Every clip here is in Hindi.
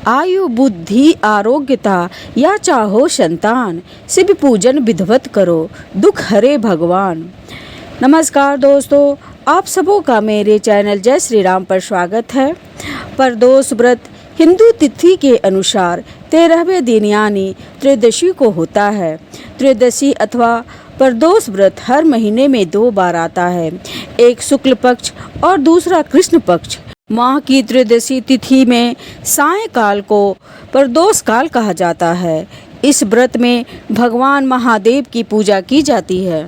आयु बुद्धि आरोग्यता या चाहो संतान, शिव पूजन विधिवत करो, दुख हरे भगवान। नमस्कार दोस्तों, आप सबों का मेरे चैनल जय श्री राम पर स्वागत है। प्रदोष व्रत हिंदू तिथि के अनुसार 13वें दिन यानी त्रयोदशी को होता है। त्रयोदशी अथवा प्रदोष व्रत हर महीने में 2 बार आता है, एक शुक्ल पक्ष और दूसरा कृष्ण पक्ष। माह की त्रयोदशी तिथि में सायंकाल को प्रदोष काल कहा जाता है। इस व्रत में भगवान महादेव की पूजा की जाती है।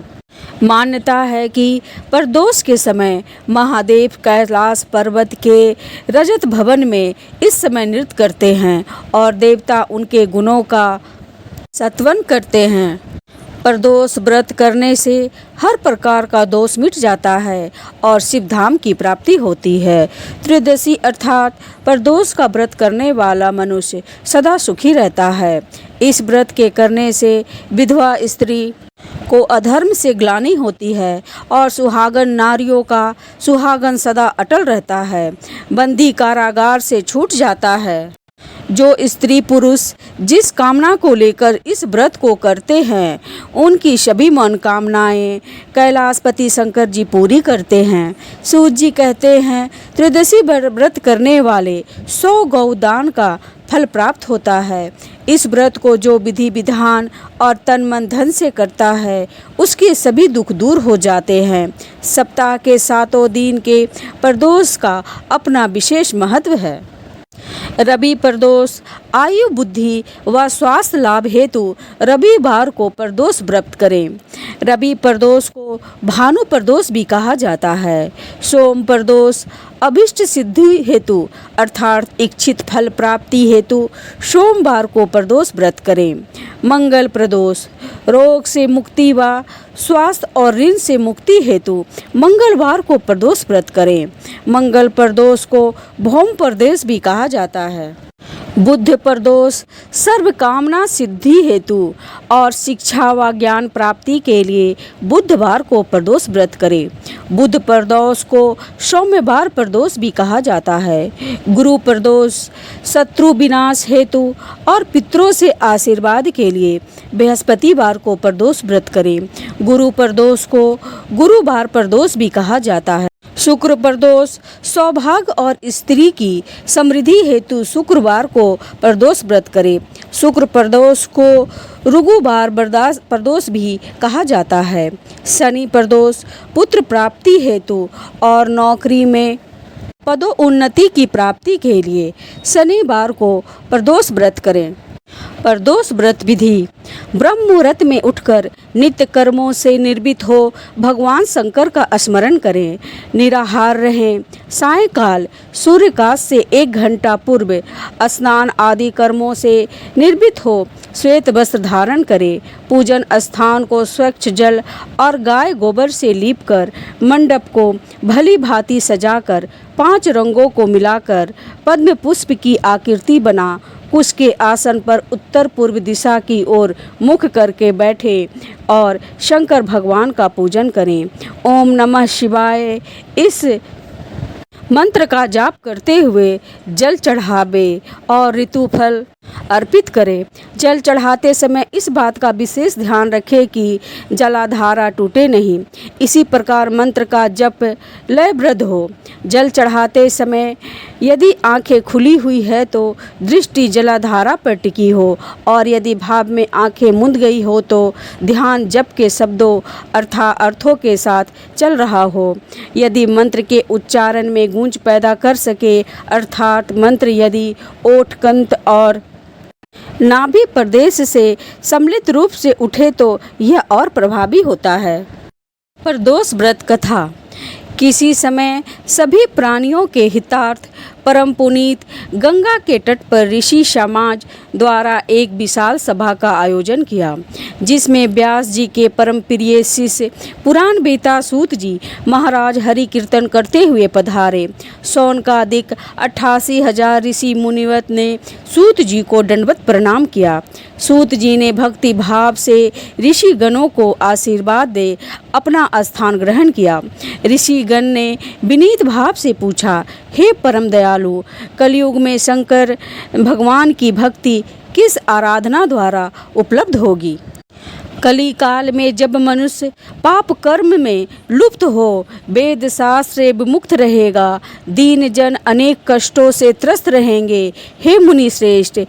मान्यता है कि प्रदोष के समय महादेव कैलाश पर्वत के रजत भवन में इस समय नृत्य करते हैं और देवता उनके गुणों का स्तवन करते हैं। प्रदोष व्रत करने से हर प्रकार का दोष मिट जाता है और शिव धाम की प्राप्ति होती है। त्रयोदशी अर्थात प्रदोष का व्रत करने वाला मनुष्य सदा सुखी रहता है। इस व्रत के करने से विधवा स्त्री को अधर्म से ग्लानि होती है और सुहागन नारियों का सुहागन सदा अटल रहता है। बंदी कारागार से छूट जाता है। जो स्त्री पुरुष जिस कामना को लेकर इस व्रत को करते हैं, उनकी सभी मनोकामनाएं कैलाशपति शंकर जी पूरी करते हैं। सूत जी कहते हैं, त्रयोदशी व्रत करने वाले 100 गौदान का फल प्राप्त होता है। इस व्रत को जो विधि विधान और तन मन धन से करता है, उसके सभी दुख दूर हो जाते हैं। सप्ताह के 7 दिन के प्रदोष का अपना विशेष महत्व है। रवि प्रदोष आयु बुद्धि व स्वास्थ्य लाभ हेतु रविवार को प्रदोष व्रत करें। रवि प्रदोष को भानु प्रदोष भी कहा जाता है। सोम प्रदोष अभिष्ट सिद्धि हेतु अर्थात इच्छित फल प्राप्ति हेतु सोमवार को प्रदोष व्रत करें। मंगल प्रदोष रोग से मुक्ति व स्वास्थ्य और ऋण से मुक्ति हेतु मंगलवार को प्रदोष व्रत करें। मंगल प्रदोष को भौम प्रदोष भी कहा जाता है। बुध प्रदोष सर्व कामना सिद्धि हेतु और शिक्षा व ज्ञान प्राप्ति के लिए बुधवार को प्रदोष व्रत करें। बुध प्रदोष को सोमवार प्रदोष भी कहा जाता है। गुरु प्रदोष शत्रु विनाश हेतु और पितरों से आशीर्वाद के लिए बृहस्पतिवार को प्रदोष व्रत करें। गुरु प्रदोष को गुरुवार प्रदोष भी कहा जाता है। शुक्र प्रदोष सौभाग्य और स्त्री की समृद्धि हेतु शुक्रवार को प्रदोष व्रत करें। शुक्र प्रदोष को ऋगुवार प्रदोष भी कहा जाता है। शनि प्रदोष पुत्र प्राप्ति हेतु और नौकरी में पदोन्नति की प्राप्ति के लिए शनिवार को प्रदोष व्रत करें। प्रदोष व्रत विधि: ब्रह्म मुहूर्त में उठकर नित्य कर्मों से निर्भीत हो भगवान शंकर का स्मरण करें। निराहार रहें। सायंकाल सूर्यास्त से 1 घंटा पूर्व स्नान आदि कर्मों से निर्भीत हो श्वेत वस्त्र धारण करें। पूजन स्थान को स्वच्छ जल और गाय गोबर से लीपकर मंडप को भली भांति सजाकर 5 रंगों को मिलाकर पद्म पुष्प की आकृति बना कुश के आसन पर उत्तर पूर्व दिशा की ओर मुख करके बैठे और शंकर भगवान का पूजन करें। ओम नमः शिवाय इस मंत्र का जाप करते हुए जल चढ़ावे और ऋतुफल अर्पित करें। जल चढ़ाते समय इस बात का विशेष ध्यान रखें कि जलाधारा टूटे नहीं। इसी प्रकार मंत्र का जप लयबद्ध हो। जल चढ़ाते समय यदि आंखें खुली हुई है तो दृष्टि जलाधारा पर टिकी हो और यदि भाव में आंखें मूंद गई हो तो ध्यान जप के शब्दों अर्थात अर्थों के साथ चल रहा हो। यदि मंत्र के उच्चारण में गूंज पैदा कर सके अर्थात मंत्र यदि ओठ कंठ और नाभि प्रदेश से सम्मिलित रूप से उठे तो यह और प्रभावी होता है। प्रदोष व्रत कथा: किसी समय सभी प्राणियों के हितार्थ परम पुनीत गंगा के तट पर ऋषि समाज द्वारा एक विशाल सभा का आयोजन किया, जिसमें व्यास जी के परम प्रिय शिष्य पुराण बेता सूत जी महाराज हरि कीर्तन करते हुए पधारे। सौन का अधिक 88,000 ऋषि मुनिवत ने सूत जी को दंडवत प्रणाम किया। सूत जी ने भक्ति भाव से ऋषि गणों को आशीर्वाद दे अपना स्थान ग्रहण किया। ऋषि गण ने विनीत भाव से पूछा, हे परम दयालु दयालु, कलयुग में शंकर भगवान की भक्ति किस आराधना द्वारा उपलब्ध होगी। कली काल में जब मनुष्य पाप कर्म में लुप्त हो वेद शास्त्र से विमुक्त रहेगा, दीन जन अनेक कष्टों से त्रस्त रहेंगे। हे मुनि श्रेष्ठ,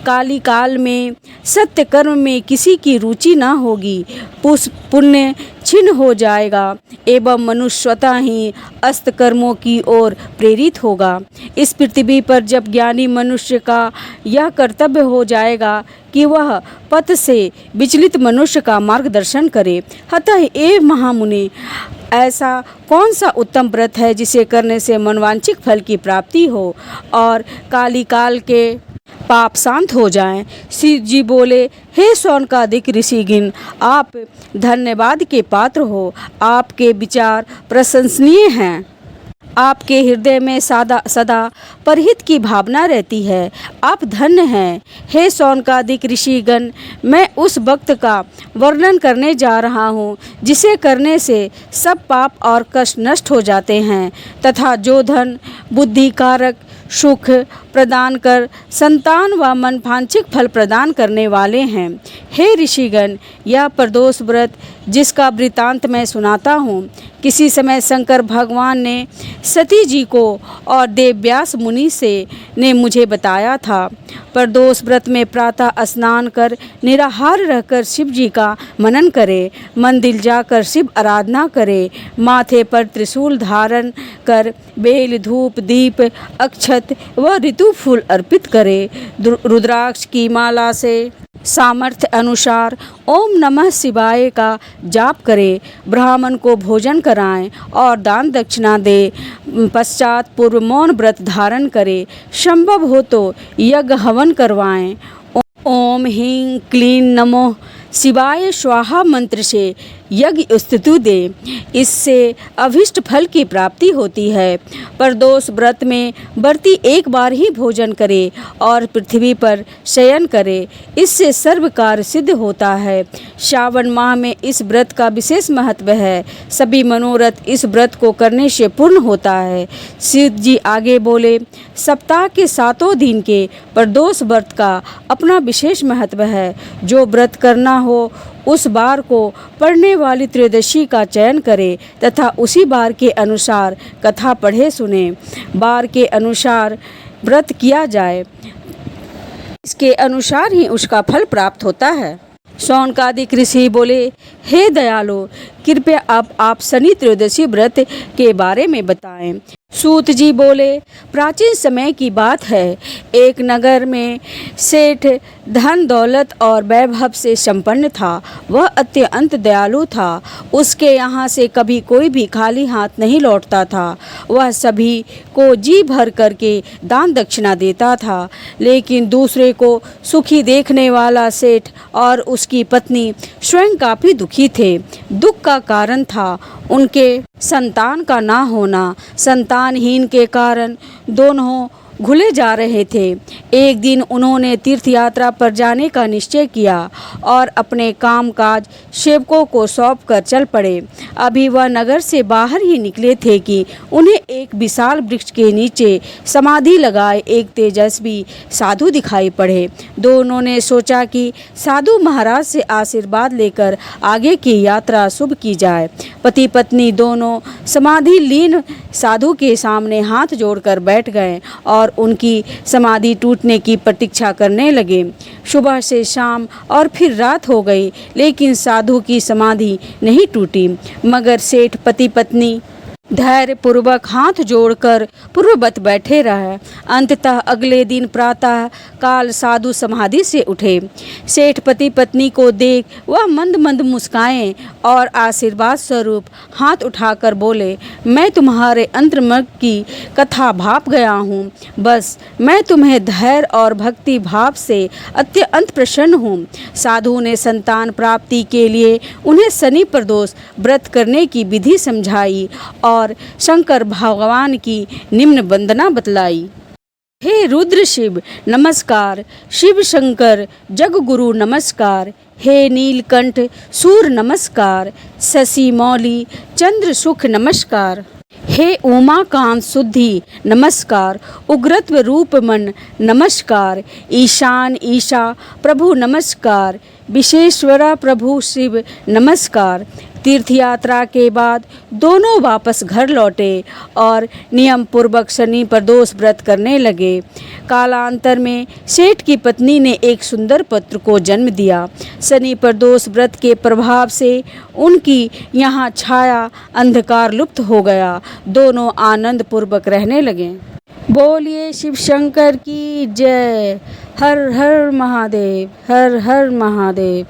काली काल में सत्य कर्म में किसी की रुचि न होगी, पुण्य छिन्न हो जाएगा एवं मनुष्य स्वतः ही अस्त कर्मों की ओर प्रेरित होगा। इस पृथ्वी पर जब ज्ञानी मनुष्य का यह कर्तव्य हो जाएगा कि वह पथ से विचलित मनुष्य का मार्गदर्शन करे। अतः ए महामुनि, ऐसा कौन सा उत्तम व्रत है जिसे करने से मनवांछित फल की प्राप्ति हो और काली काल के पाप शांत हो जाएं। शिव जी बोले, हे शौनकादिक ऋषिगण, आप धन्यवाद के पात्र हो। आपके विचार प्रशंसनीय हैं। आपके हृदय में सदा परहित की भावना रहती है। आप धन्य हैं। हे शौनकादिक ऋषिगण, मैं उस भक्त का वर्णन करने जा रहा हूँ जिसे करने से सब पाप और कष्ट नष्ट हो जाते हैं तथा जो धन बुद्धि कारक सुख प्रदान कर संतान व मनवांछित फल प्रदान करने वाले हैं। हे ऋषिगण, यह प्रदोष व्रत जिसका वृतांत मैं सुनाता हूँ, किसी समय शंकर भगवान ने सती जी को और देवव्यास मुनि ने मुझे बताया था। प्रदोष व्रत में प्रातः स्नान कर निराहार रहकर शिव जी का मनन करे, मंदिर जाकर शिव आराधना करे, माथे पर त्रिशूल धारण कर बेल धूप दीप अक्षत व ऋतु फूल अर्पित करे, रुद्राक्ष की माला से सामर्थ्य अनुसार ओम नमः शिवाय का जाप करे, ब्राह्मण को भोजन कराएं और दान दक्षिणा दे, पश्चात पूर्व मौन व्रत धारण करे, संभव हो तो यज्ञ हवन करवाएं। ओम ह्रीं क्लीं नमो शिवाय स्वाहा मंत्र से यज्ञ स्तुति दे, इससे अभिष्ट फल की प्राप्ति होती है। प्रदोष व्रत में व्रती एक बार ही भोजन करे और पृथ्वी पर शयन करे, इससे सर्व कार्य सिद्ध होता है। श्रावण माह में इस व्रत का विशेष महत्व है। सभी मनोरथ इस व्रत को करने से पूर्ण होता है। शिव जी आगे बोले, सप्ताह के 7 दिन के प्रदोष व्रत का अपना विशेष महत्व है। जो व्रत करना हो उस बार को पढ़ने वाली त्रयोदशी का चयन करे तथा उसी बार के अनुसार कथा पढ़े सुने। बार के अनुसार व्रत किया जाए, इसके अनुसार ही उसका फल प्राप्त होता है। शौनकादिक ऋषि बोले, हे दयालु, कृपया आप शनि त्रयोदशी व्रत के बारे में बताएं। सूत जी बोले, प्राचीन समय की बात है। एक नगर में सेठ धन दौलत और वैभव से संपन्न था। वह अत्यंत दयालु था। उसके यहाँ से कभी कोई भी खाली हाथ नहीं लौटता था। वह सभी को जी भर करके दान दक्षिणा देता था। लेकिन दूसरे को सुखी देखने वाला सेठ और उसकी पत्नी स्वयं काफ़ी दुखी थे। दुख का कारण था उनके संतान का ना होना। संतानहीन के कारण दोनों घुले जा रहे थे। एक दिन उन्होंने तीर्थ यात्रा पर जाने का निश्चय किया और अपने कामकाज सेवकों को सौंप कर चल पड़े। अभी वह नगर से बाहर ही निकले थे कि उन्हें एक विशाल वृक्ष के नीचे समाधि लगाए एक तेजस्वी साधु दिखाई पड़े। दोनों ने सोचा कि साधु महाराज से आशीर्वाद लेकर आगे की यात्रा शुभ की जाए। पति पत्नी दोनों समाधि लीन साधु के सामने हाथ जोड़कर बैठ गए और उनकी समाधि टूटने की प्रतीक्षा करने लगे। सुबह से शाम और फिर रात हो गई, लेकिन साधु की समाधि नहीं टूटी। मगर सेठ पति पत्नी धैर्य पूर्वक हाथ जोड़कर पूर्ववत बैठे रहे। अंततः अगले दिन प्रातः काल साधु समाधि से उठे। सेठ पति पत्नी को देख वह मंद मंद मुस्काए और आशीर्वाद स्वरूप हाथ उठाकर बोले, मैं तुम्हारे अंतर्मुख की कथा भाप गया हूँ। बस मैं तुम्हें धैर्य और भक्ति भाव से अत्यंत प्रसन्न हूँ। साधु ने संतान प्राप्ति के लिए उन्हें शनि प्रदोष व्रत करने की विधि समझाई और शंकर भगवान की निम्न वंदना बतलाई। हे रुद्र शिव नमस्कार, शिव शंकर जग गुरु नमस्कार, हे नीलकंठ सूर नमस्कार, शशि मौली चंद्र सुख नमस्कार, हे उमाकांत शुद्धि नमस्कार, उग्रत्व रूप मन नमस्कार, ईशान ईशा प्रभु नमस्कार, विश्वेश्वरा प्रभु शिव नमस्कार। तीर्थ यात्रा के बाद दोनों वापस घर लौटे और नियम पूर्वक शनि प्रदोष व्रत करने लगे। कालांतर में सेठ की पत्नी ने एक सुंदर पुत्र को जन्म दिया। शनि प्रदोष व्रत के प्रभाव से उनकी यहाँ छाया अंधकार लुप्त हो गया। दोनों आनंद पूर्वक रहने लगे। बोलिए शिव शंकर की जय। हर हर महादेव, हर हर महादेव।